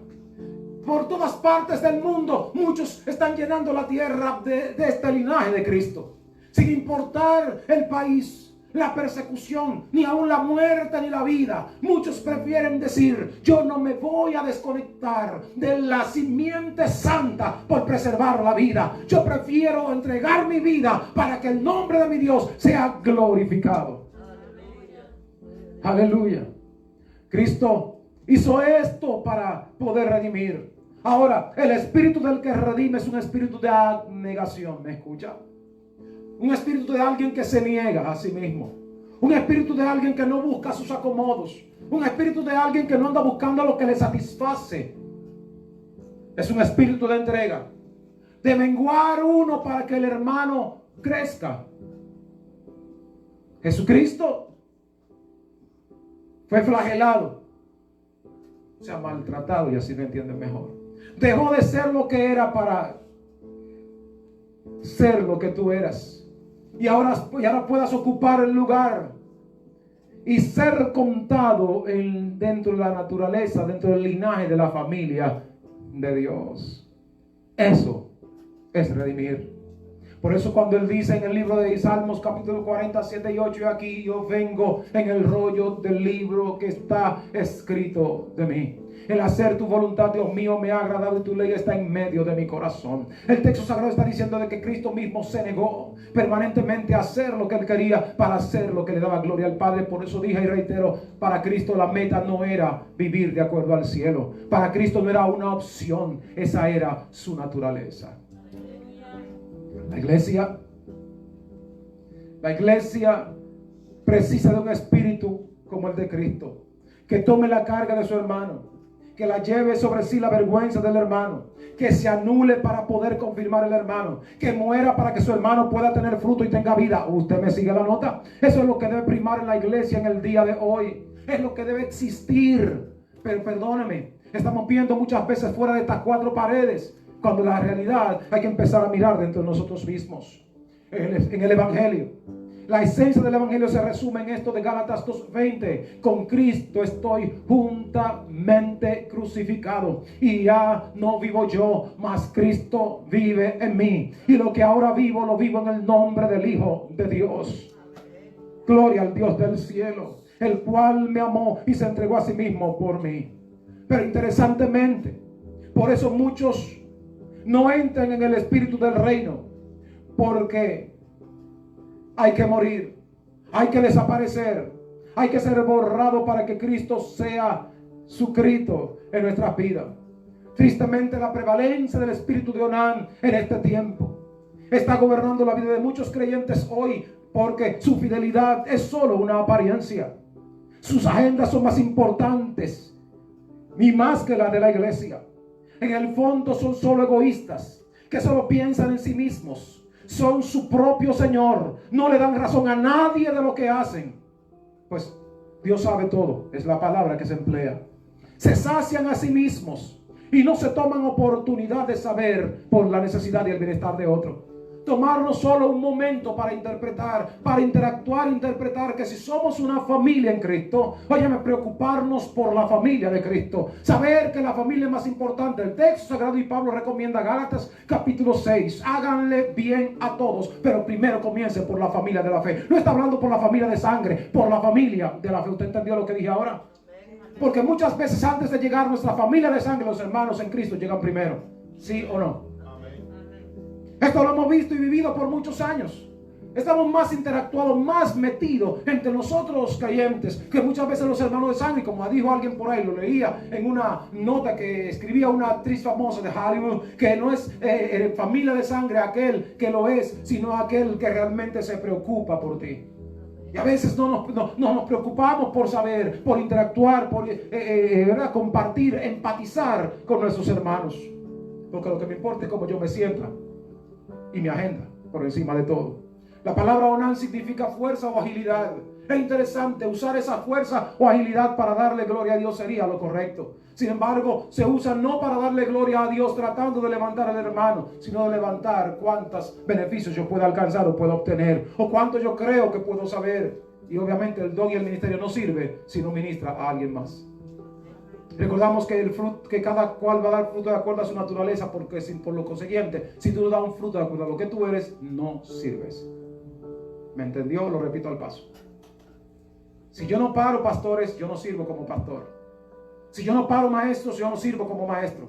B: Por todas partes del mundo, muchos están llenando la tierra de este linaje de Cristo, sin importar el país, la persecución, ni aún la muerte ni la vida. Muchos prefieren decir, yo no me voy a desconectar de la simiente santa por preservar la vida. Yo prefiero entregar mi vida para que el nombre de mi Dios sea glorificado. Aleluya. Cristo hizo esto para poder redimir. Ahora, el espíritu del que redime es un espíritu de abnegación. ¿Me escucha? Un espíritu de alguien que se niega a sí mismo. Un espíritu de alguien que no busca sus acomodos. Un espíritu de alguien que no anda buscando lo que le satisface. Es un espíritu de entrega, de menguar uno para que el hermano crezca. Jesucristo fue flagelado, se ha maltratado, y así me entienden mejor. Dejó de ser lo que era para ser lo que tú eras. Y ahora puedas ocupar el lugar y ser contado dentro de la naturaleza, dentro del linaje de la familia de Dios. Eso es redimir. Por eso cuando él dice en el libro de Salmos capítulo 47 y 8, y aquí yo vengo en el rollo del libro que está escrito de mí. El hacer tu voluntad, Dios mío, me ha agradado y tu ley está en medio de mi corazón. El texto sagrado está diciendo de que Cristo mismo se negó permanentemente a hacer lo que él quería para hacer lo que le daba gloria al Padre. Por eso dije y reitero, para Cristo la meta no era vivir de acuerdo al cielo. Para Cristo no era una opción, esa era su naturaleza. La iglesia precisa de un espíritu como el de Cristo, que tome la carga de su hermano, que la lleve sobre sí la vergüenza del hermano, que se anule para poder confirmar el hermano, que muera para que su hermano pueda tener fruto y tenga vida. ¿Usted me sigue la nota? Eso es lo que debe primar en la iglesia en el día de hoy. Es lo que debe existir. Pero perdóneme, Estamos viendo muchas veces fuera de estas cuatro paredes, cuando la realidad hay que empezar a mirar dentro de nosotros mismos. En el Evangelio, la esencia del Evangelio se resume en esto de Gálatas 2:20. Con Cristo estoy juntamente crucificado, y ya no vivo yo, mas Cristo vive en mí. Y lo que ahora vivo, lo vivo en el nombre del Hijo de Dios. Gloria al Dios del cielo, el cual me amó y se entregó a sí mismo por mí. Pero interesantemente, por eso muchos no entran en el espíritu del reino, porque hay que morir, hay que desaparecer, hay que ser borrado para que Cristo sea suscrito en nuestras vidas. Tristemente, la prevalencia del espíritu de Onán en este tiempo está gobernando la vida de muchos creyentes hoy, porque su fidelidad es solo una apariencia. Sus agendas son más importantes y más que la de la iglesia. En el fondo son solo egoístas, que solo piensan en sí mismos. Son su propio Señor. No le dan razón a nadie de lo que hacen. Pues Dios sabe todo. Es la palabra que se emplea. Se sacian a sí mismos y no se toman oportunidad de saber por la necesidad y el bienestar de otro. Tomarnos solo un momento para interpretar, para interpretar que si somos una familia en Cristo, óyeme, preocuparnos por la familia de Cristo. Saber que la familia es más importante. El texto sagrado y Pablo recomienda Gálatas capítulo 6. Háganle bien a todos, pero primero comience por la familia de la fe. No está hablando por la familia de sangre, por la familia de la fe. ¿Usted entendió lo que dije ahora? Porque muchas veces antes de llegar nuestra familia de sangre, los hermanos en Cristo llegan primero. ¿Sí o no? Esto lo hemos visto y vivido por muchos años. Estamos más interactuados, más metidos entre nosotros creyentes que muchas veces los hermanos de sangre. Como dijo alguien por ahí, lo leía en una nota que escribía una actriz famosa de Hollywood, que no es familia de sangre aquel que lo es, sino aquel que realmente se preocupa por ti. Y a veces no nos preocupamos por saber, por interactuar, por compartir, empatizar con nuestros hermanos. Porque lo que me importa es cómo yo me sienta y mi agenda por encima de todo. La palabra Onán significa fuerza o agilidad. Es interesante, usar esa fuerza o agilidad para darle gloria a Dios sería lo correcto. Sin embargo, se usa no para darle gloria a Dios tratando de levantar al hermano, sino de levantar cuántos beneficios yo puedo alcanzar o puedo obtener, o cuánto yo creo que puedo saber. Y obviamente el don y el ministerio no sirve si no ministra a alguien más. Recordamos que el fruto, que cada cual va a dar fruto de acuerdo a su naturaleza, porque por lo consiguiente, si tú no das un fruto de acuerdo a lo que tú eres, no sirves. ¿Me entendió? Lo repito al paso. Si yo no paro pastores, yo no sirvo como pastor. Si yo no paro maestros, yo no sirvo como maestro.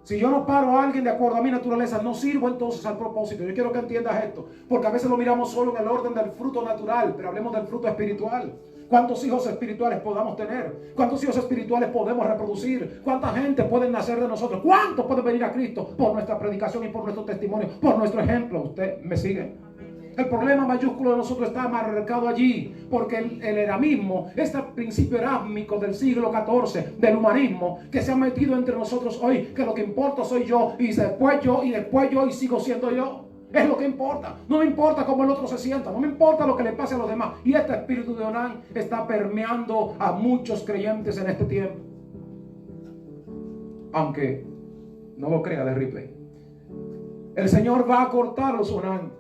B: Si yo no paro a alguien de acuerdo a mi naturaleza, no sirvo entonces al propósito. Yo quiero que entiendas esto, porque a veces lo miramos solo en el orden del fruto natural, pero hablemos del fruto espiritual. ¿Cuántos hijos espirituales podamos tener? ¿Cuántos hijos espirituales podemos reproducir? ¿Cuánta gente puede nacer de nosotros? ¿Cuántos pueden venir a Cristo por nuestra predicación y por nuestro testimonio, por nuestro ejemplo? ¿Usted me sigue? El problema mayúsculo de nosotros está marcado allí, porque el eramismo, este principio erásmico del siglo XIV, del humanismo, que se ha metido entre nosotros hoy, que lo que importa soy yo, y después yo, y sigo siendo yo. Es lo que importa. No me importa cómo el otro se sienta, no me importa lo que le pase a los demás. Y este espíritu de Onán está permeando a muchos creyentes en este tiempo. Aunque no lo crea de Ripley, el Señor va a cortar los Onán.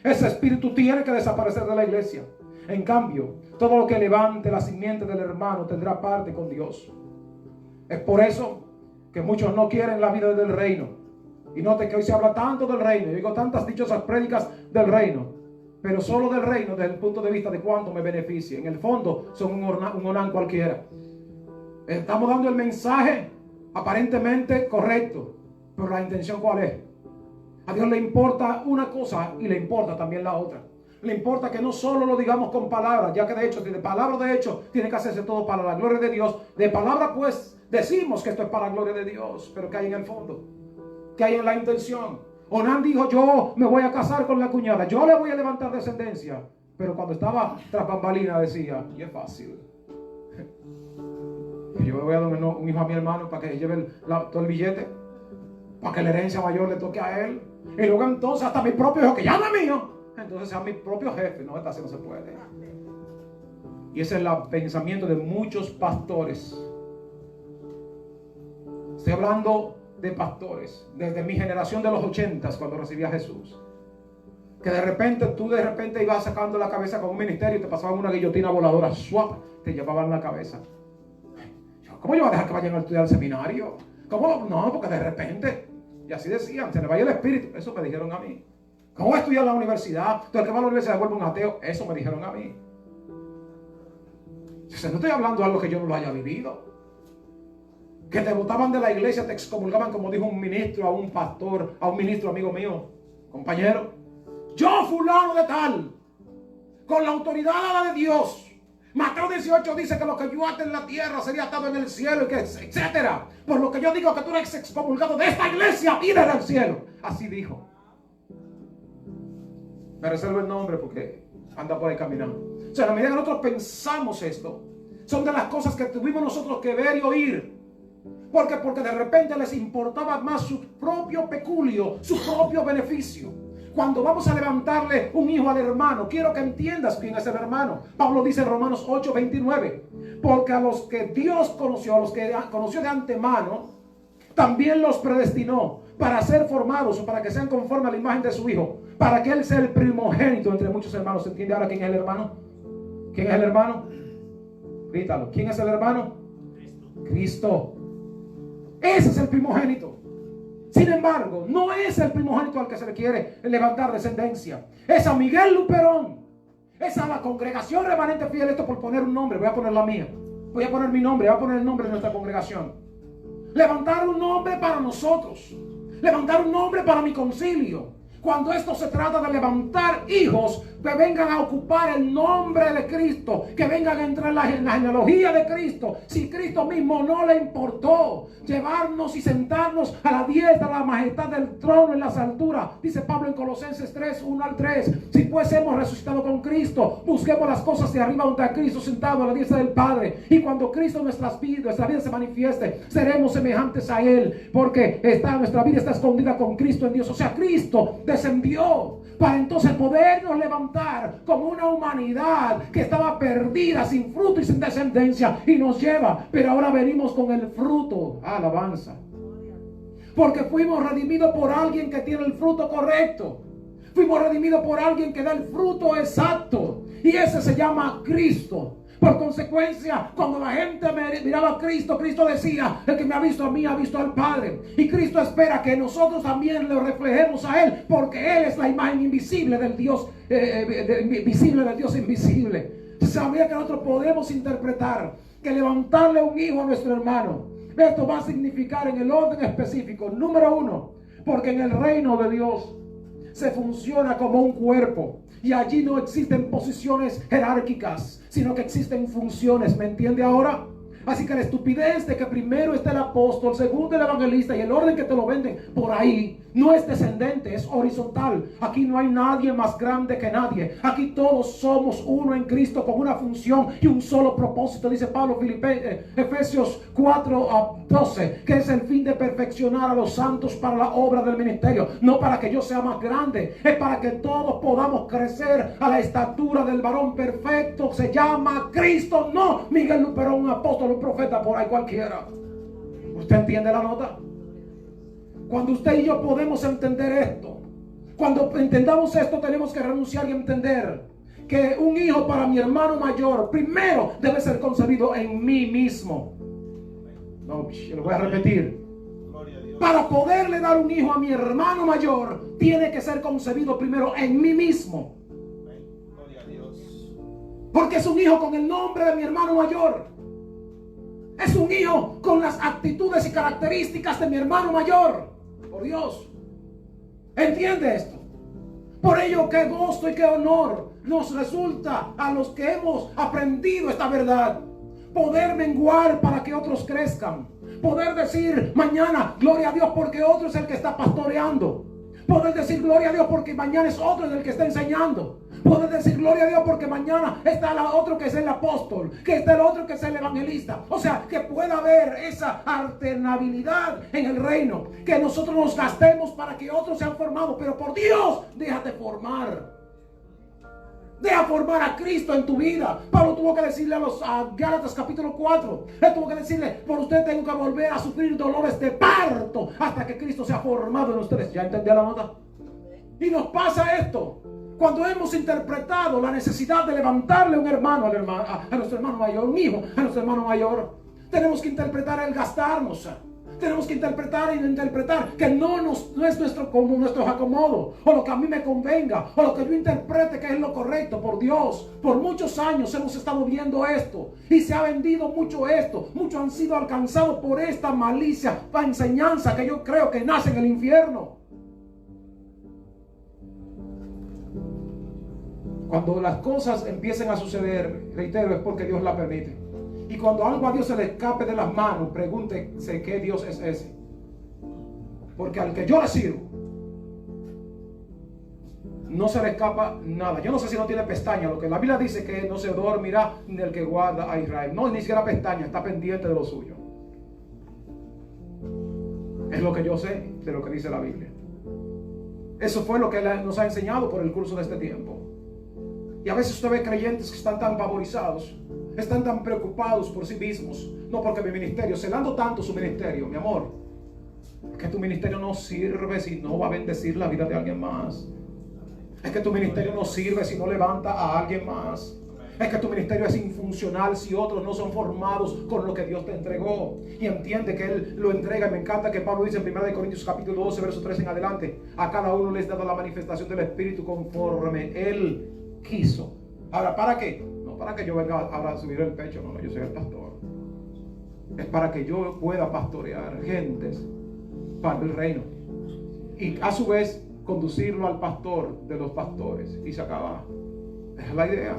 B: Ese espíritu tiene que desaparecer de la iglesia. En cambio, todo lo que levante la simiente del hermano tendrá parte con Dios. Es por eso que muchos no quieren la vida del reino. Y note que hoy se habla tanto del reino. Yo digo tantas dichosas prédicas del reino, pero solo del reino desde el punto de vista de cuánto me beneficia. En el fondo son un Onán cualquiera. Estamos dando el mensaje aparentemente correcto, pero la intención ¿cuál es? A Dios le importa una cosa y le importa también la otra. Le importa que no solo lo digamos con palabras, ya que de hecho, de palabra de hecho, tiene que hacerse todo para la gloria de Dios. De palabra pues decimos que esto es para la gloria de Dios, pero ¿qué hay en el fondo? ¿Qué hay en la intención? Onán dijo, yo me voy a casar con la cuñada, yo le voy a levantar descendencia. Pero cuando estaba tras bambalina decía, y es fácil. Yo me voy a dar un hijo a mi hermano para que lleve todo el billete, para que la herencia mayor le toque a él. Y luego entonces hasta mi propio hijo, que ya no es mío, entonces sea mi propio jefe. No, esta así no se puede. Y ese es el pensamiento de muchos pastores Estoy hablando de pastores, desde mi generación de los 80s, cuando recibí a Jesús. Que de repente, ibas sacando la cabeza con un ministerio y te pasaban una guillotina voladora, ¡suap! Te llevaban la cabeza. ¿Cómo yo voy a dejar que vayan a estudiar al seminario? ¿Cómo? No, porque de repente, y así decían, se le vaya el espíritu. Eso me dijeron a mí. ¿Cómo voy a estudiar en la universidad? Entonces, el que va a la universidad vuelve un ateo. Eso me dijeron a mí. O sea, no estoy hablando de algo que yo no lo haya vivido. Que te botaban de la iglesia, te excomulgaban, como dijo un ministro a un pastor, a un ministro amigo mío, compañero. Yo, fulano de tal, con la autoridad dada de Dios. Mateo 18 dice que lo que yo ate en la tierra sería atado en el cielo, y que etcétera. Por lo que yo digo que tú eres excomulgado de esta iglesia y del cielo. Así dijo. Me reservo el nombre porque anda por ahí caminando. O sea, a la medida que nosotros pensamos esto, son de las cosas que tuvimos nosotros que ver y oír. Porque de repente les importaba más su propio peculio, su propio beneficio. Cuando vamos a levantarle un hijo al hermano, quiero que entiendas quién es el hermano. Pablo dice en Romanos 8:29, porque a los que Dios conoció, a los que conoció de antemano, también los predestinó para ser formados o para que sean conforme a la imagen de su hijo, para que él sea el primogénito entre muchos hermanos. ¿Se entiende ahora quién es el hermano? ¿Quién es el hermano? Grítalo. ¿Quién es el hermano? Cristo. Ese es el primogénito. Sin embargo, no es el primogénito al que se le quiere levantar descendencia. Es a Miguel Luperón. Es a la congregación remanente fiel. Esto por poner un nombre. Voy a poner la mía. Voy a poner mi nombre. Voy a poner el nombre de nuestra congregación. Levantar un nombre para nosotros. Levantar un nombre para mi concilio. Cuando esto se trata de levantar hijos que vengan a ocupar el nombre de Cristo, que vengan a entrar en la genealogía de Cristo, si Cristo mismo no le importó llevarnos y sentarnos a la diestra de la majestad del trono en las alturas, dice Pablo en Colosenses 3:1-3, si pues hemos resucitado con Cristo, busquemos las cosas de arriba donde a Cristo sentado a la diestra del Padre, y cuando Cristo en nuestra vida se manifieste, seremos semejantes a Él, porque nuestra vida está escondida con Cristo en Dios. O sea, Cristo descendió para entonces podernos levantar como una humanidad que estaba perdida, sin fruto y sin descendencia, y nos lleva, pero ahora venimos con el fruto. Alabanza. Porque fuimos redimidos por alguien que tiene el fruto correcto. Fuimos redimidos por alguien que da el fruto exacto, y ese se llama Cristo. Por consecuencia, cuando la gente miraba a Cristo, Cristo decía: el que me ha visto a mí ha visto al Padre. Y Cristo espera que nosotros también le reflejemos a Él, porque Él es la imagen invisible del Dios, visible del Dios invisible. Sabía que nosotros podemos interpretar que levantarle un hijo a nuestro hermano, esto va a significar en el orden específico, número 1, porque en el reino de Dios se funciona como un cuerpo. Y allí no existen posiciones jerárquicas, sino que existen funciones. ¿Me entiende ahora? Así que la estupidez de que primero está el apóstol, segundo el evangelista, y el orden que te lo venden por ahí no es descendente, es horizontal. Aquí no hay nadie más grande que nadie. Aquí todos somos uno en Cristo, con una función y un solo propósito. Dice Pablo, Efesios 4:12, que es el fin de perfeccionar a los santos para la obra del ministerio. No para que yo sea más grande, es para que todos podamos crecer a la estatura del varón perfecto. Se llama Cristo, no Miguel Luperón, un apóstol, un profeta por ahí cualquiera. ¿Usted entiende la nota? Cuando usted y yo podemos entender esto, cuando entendamos esto, tenemos que renunciar y entender que un hijo para mi hermano mayor primero debe ser concebido en mí mismo. No, lo voy a repetir. Para poderle dar un hijo a mi hermano mayor, tiene que ser concebido primero en mí mismo. Porque es un hijo con el nombre de mi hermano mayor. Es un hijo con las actitudes y características de mi hermano mayor. Por Dios, ¿entiende esto? Por ello, qué gozo y qué honor nos resulta a los que hemos aprendido esta verdad, poder menguar para que otros crezcan, poder decir mañana gloria a Dios porque otro es el que está pastoreando, poder decir gloria a Dios porque mañana es otro el que está enseñando, poder decir gloria a Dios porque mañana está el otro que es el apóstol, que está el otro que es el evangelista. O sea, que pueda haber esa alternabilidad en el reino, que nosotros nos gastemos para que otros sean formados, pero por Dios, déjate formar. Deja formar a Cristo en tu vida. Pablo tuvo que decirle a Gálatas capítulo 4. Él tuvo que decirle, por usted tengo que volver a sufrir dolores de parto hasta que Cristo sea formado en ustedes. ¿Ya entendió la nota? Y nos pasa esto. Cuando hemos interpretado la necesidad de levantarle a un hermano, a nuestro hermano mayor, un hijo, a nuestro hermano mayor, tenemos que interpretar el gastarnos. Tenemos que interpretar que no es nuestro acomodo, o lo que a mí me convenga, o lo que yo interprete que es lo correcto. Por Dios, por muchos años hemos estado viendo esto, y se ha vendido mucho esto. Muchos han sido alcanzados por esta malicia, la enseñanza que yo creo que nace en el infierno. Cuando las cosas empiecen a suceder, reitero, es porque Dios la permite. Y cuando algo a Dios se le escape de las manos, pregúntese qué Dios es ese. Porque al que yo le sirvo, no se le escapa nada. Yo no sé si no tiene pestaña. Lo que la Biblia dice que no se dormirá ni el que guarda a Israel. No, ni siquiera pestaña, está pendiente de lo suyo. Es lo que yo sé de lo que dice la Biblia. Eso fue lo que Él nos ha enseñado por el curso de este tiempo. Y a veces usted ve creyentes que están tan pavorizados, están tan preocupados por sí mismos. No porque mi ministerio, celando tanto su ministerio, mi amor, es que tu ministerio no sirve si no va a bendecir la vida de alguien más. Es que tu ministerio no sirve si no levanta a alguien más. Es que tu ministerio es infuncional si otros no son formados con lo que Dios te entregó. Y entiende que Él lo entrega. Y me encanta que Pablo dice en 1 Corintios capítulo 12, verso 3 en adelante: a cada uno les ha dado la manifestación del Espíritu conforme Él quiso. Ahora, ¿para qué? No para que yo venga ahora a subir el pecho. No, yo soy el pastor. Es para que yo pueda pastorear gentes para el reino. Y a su vez conducirlo al pastor de los pastores. Y se acaba. Esa es la idea.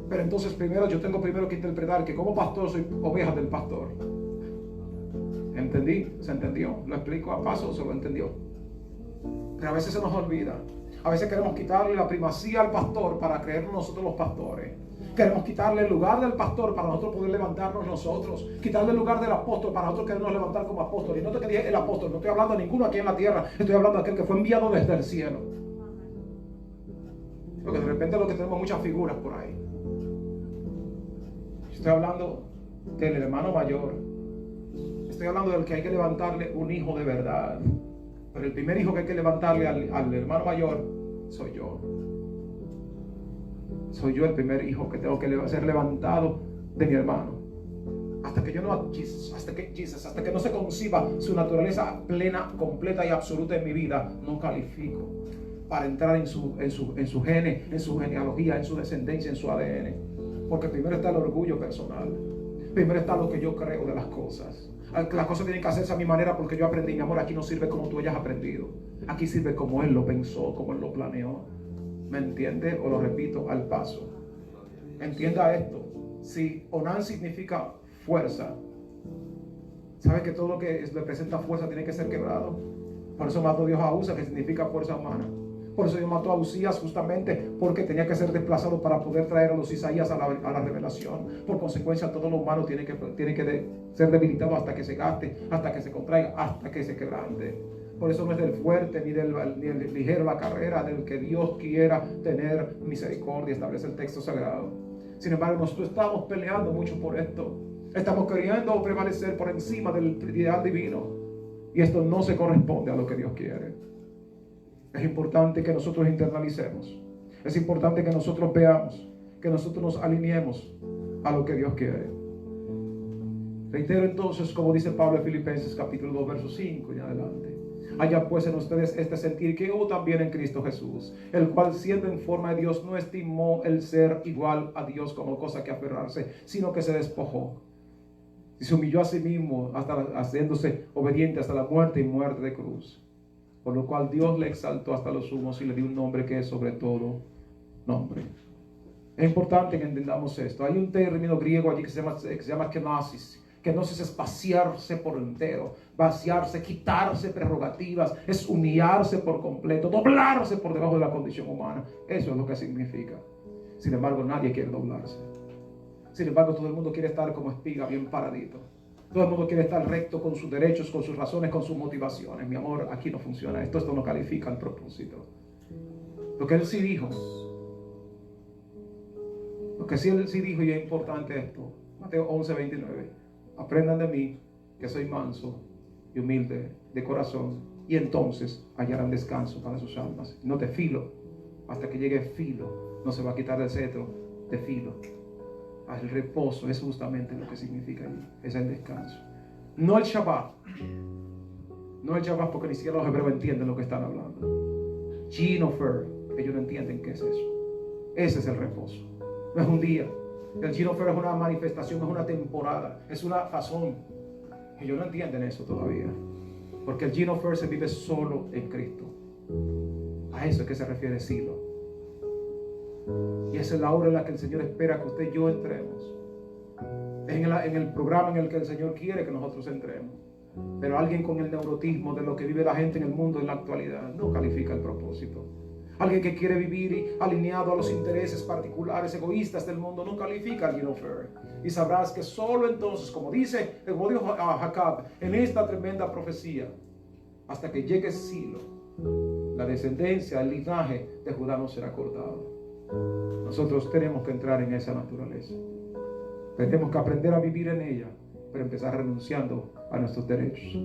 B: Pero entonces yo tengo primero que interpretar que como pastor soy oveja del pastor. ¿Entendí? ¿Se entendió? Lo explico a paso, se lo entendió. Pero a veces se nos olvida. A veces queremos quitarle la primacía al pastor para creernos nosotros los pastores. Queremos quitarle el lugar del pastor para nosotros poder levantarnos nosotros. Quitarle el lugar del apóstol para nosotros querernos levantar como apóstol. Y no te dije el apóstol, no estoy hablando de ninguno aquí en la tierra. Estoy hablando de aquel que fue enviado desde el cielo. Porque de repente lo que tenemos muchas figuras por ahí. Estoy hablando del hermano mayor. Estoy hablando del que hay que levantarle un hijo de verdad. Pero el primer hijo que hay que levantarle al hermano mayor soy yo. Soy yo el primer hijo que tengo que ser levantado de mi hermano. Hasta que no se conciba su naturaleza plena, completa y absoluta en mi vida, no califico para entrar en su gene, en su genealogía, en su descendencia, en su ADN. Porque primero está el orgullo personal. Primero está lo que yo creo de las cosas. Las cosas tienen que hacerse a mi manera porque yo aprendí. Mi amor, aquí no sirve como tú hayas aprendido. Aquí sirve como Él lo pensó, como Él lo planeó. ¿Me entiende? O lo repito al paso. Entienda esto. Si Onán significa fuerza, ¿sabe que todo lo que representa fuerza tiene que ser quebrado? Por eso mató Dios a Usa, que significa fuerza humana. Por eso Dios mató a Usías justamente porque tenía que ser desplazado para poder traer a los Isaías a la revelación. Por consecuencia, todo lo humano tiene que ser debilitado hasta que se gaste, hasta que se contraiga, hasta que se quebrante. Por eso no es del fuerte ni del ligero la carrera, del que Dios quiera tener misericordia, establece el texto sagrado. Sin embargo, nosotros estamos peleando mucho por esto. Estamos queriendo prevalecer por encima del ideal divino. Y esto no se corresponde a lo que Dios quiere. Es importante que nosotros internalicemos. Es importante que nosotros veamos, que nosotros nos alineemos a lo que Dios quiere. Reitero entonces, como dice Pablo en Filipenses capítulo 2, verso 5 y adelante: haya pues en ustedes este sentir que hubo también en Cristo Jesús, el cual siendo en forma de Dios no estimó el ser igual a Dios como cosa que aferrarse, sino que se despojó y se humilló a sí mismo, haciéndose obediente hasta la muerte y muerte de cruz. Por lo cual Dios le exaltó hasta los sumos y le dio un nombre que es sobre todo nombre. Es importante que entendamos esto. Hay un término griego allí que se llama kenosis. Kenosis es vaciarse por entero, vaciarse, quitarse prerrogativas, es humillarse por completo, doblarse por debajo de la condición humana. Eso es lo que significa. Sin embargo, nadie quiere doblarse. Sin embargo, todo el mundo quiere estar como espiga, bien paradito. Todo el mundo quiere estar recto con sus derechos, con sus razones, con sus motivaciones. Mi amor, aquí no funciona. Esto no califica el propósito. Lo que Él sí dijo Porque si él sí dijo, y es importante esto, Mateo 11:29, aprendan de mí, que soy manso y humilde de corazón, y entonces hallarán descanso para sus almas. No te filo, hasta que llegue Filo, no se va a quitar el cetro de Filo. El reposo es justamente lo que significa allí, es el descanso. No el Shabbat, no el Shabbat, porque ni siquiera los hebreos entienden lo que están hablando. Ginofer, ellos no entienden qué es eso. Ese es el reposo. No es un día. El Ginofer es una manifestación, es una temporada, es una razón. Ellos no entienden eso todavía. Porque el Ginofer se vive solo en Cristo. A eso es que se refiere Silo. Y esa es la hora en la que el Señor espera que usted y yo entremos. En el programa en el que el Señor quiere que nosotros entremos. Pero alguien con el neurotismo de lo que vive la gente en el mundo en la actualidad no califica el propósito. Alguien que quiere vivir alineado a los intereses particulares, egoístas del mundo, no califica el Ginofer. Y sabrás que solo entonces, como dijo a Jacob en esta tremenda profecía, hasta que llegue Silo, la descendencia, el linaje de Judá no será cortado. Nosotros tenemos que entrar en esa naturaleza. Tenemos que aprender a vivir en ella, pero empezar renunciando a nuestros derechos.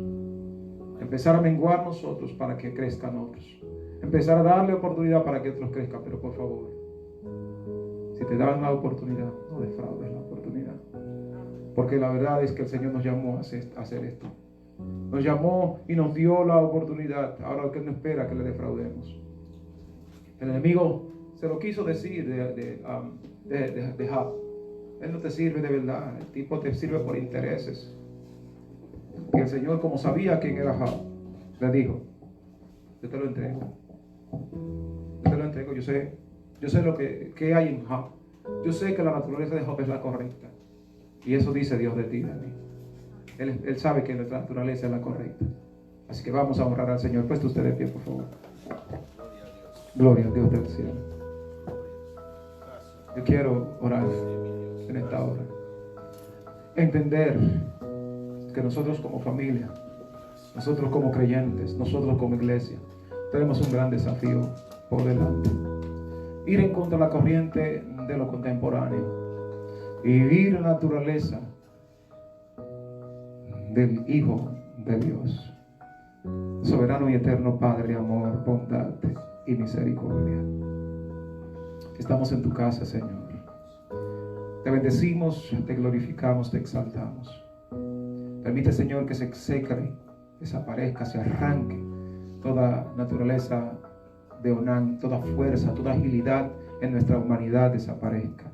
B: Empezar a menguar nosotros para que crezcan otros. Empezar a darle oportunidad para que otros crezcan, pero por favor, si te dan la oportunidad, no defraudes la oportunidad. Porque la verdad es que el Señor nos llamó a hacer esto. Nos llamó y nos dio la oportunidad. Ahora lo que no espera que le defraudemos. El enemigo se lo quiso decir de Job. Él no te sirve de verdad. El tipo te sirve por intereses. Y el Señor, como sabía quién era Job, le dijo: yo te lo entrego. Yo te lo entrego. Yo sé lo que hay en Job. Yo sé que la naturaleza de Job es la correcta. Y eso dice Dios de ti, de mí. Él sabe que nuestra naturaleza es la correcta. Así que vamos a honrar al Señor. Puesto usted de pie, por favor. Gloria a Dios del cielo. Yo quiero orar en esta hora. Entender que nosotros como familia, nosotros como creyentes, nosotros como iglesia, tenemos un gran desafío por delante. Ir en contra de la corriente de lo contemporáneo y vivir la naturaleza del Hijo de Dios, soberano y eterno Padre, amor, bondad y misericordia. Estamos en tu casa, Señor. Te bendecimos, te glorificamos, te exaltamos. Permite, Señor, que se execre, desaparezca, se arranque toda naturaleza de Onán, toda fuerza, toda agilidad en nuestra humanidad desaparezca,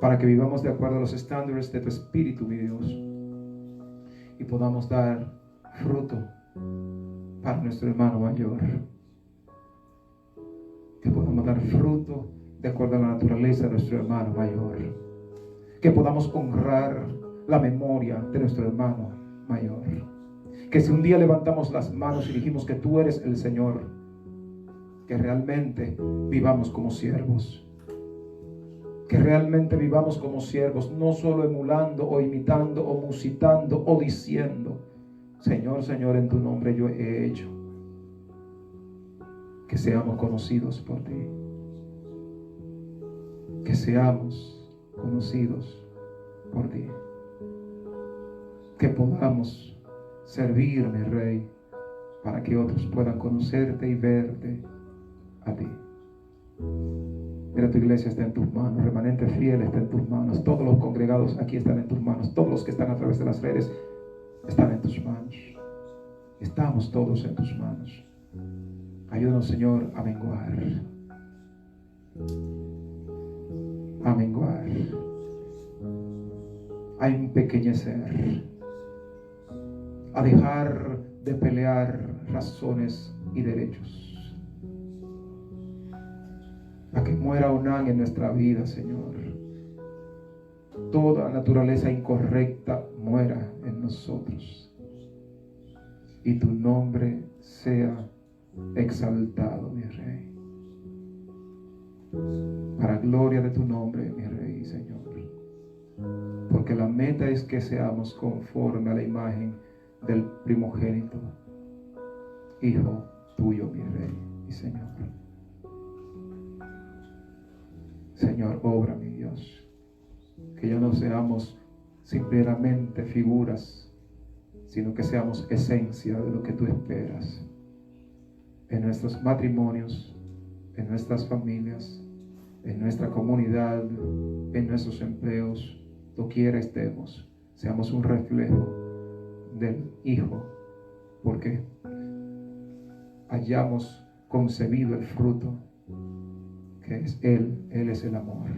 B: para que vivamos de acuerdo a los estándares de tu Espíritu, mi Dios, y podamos dar fruto para nuestro hermano mayor, que podamos dar fruto de acuerdo a la naturaleza de nuestro hermano mayor, que podamos honrar la memoria de nuestro hermano mayor, que si un día levantamos las manos y dijimos que tú eres el Señor, que realmente vivamos como siervos, que realmente vivamos como siervos, no solo emulando o imitando o musitando o diciendo: Señor, Señor, en tu nombre yo he hecho. Que seamos conocidos por ti, que seamos conocidos por ti, que podamos servir, mi Rey, para que otros puedan conocerte y verte a ti. Mira, tu iglesia está en tus manos, remanente fiel está en tus manos, todos los congregados aquí están en tus manos, todos los que están a través de las redes están en tus manos. Estamos todos en tus manos. Ayúdanos, Señor, a menguar, a empequeñecer, a dejar de pelear razones y derechos, a que muera Onán en nuestra vida, Señor. Toda naturaleza incorrecta muera en nosotros y tu nombre sea exaltado, mi Rey, para gloria de tu nombre, mi Rey y Señor, porque la meta es que seamos conforme a la imagen del primogénito, Hijo tuyo, mi Rey y Señor. Señor,
A: Señor, obra, mi Dios. Que ya no seamos simplemente figuras, sino que seamos esencia de lo que tú esperas en nuestros matrimonios, en nuestras familias, en nuestra comunidad, en nuestros empleos, doquiera estemos, seamos un reflejo del Hijo, porque hayamos concebido el fruto que es Él es el amor.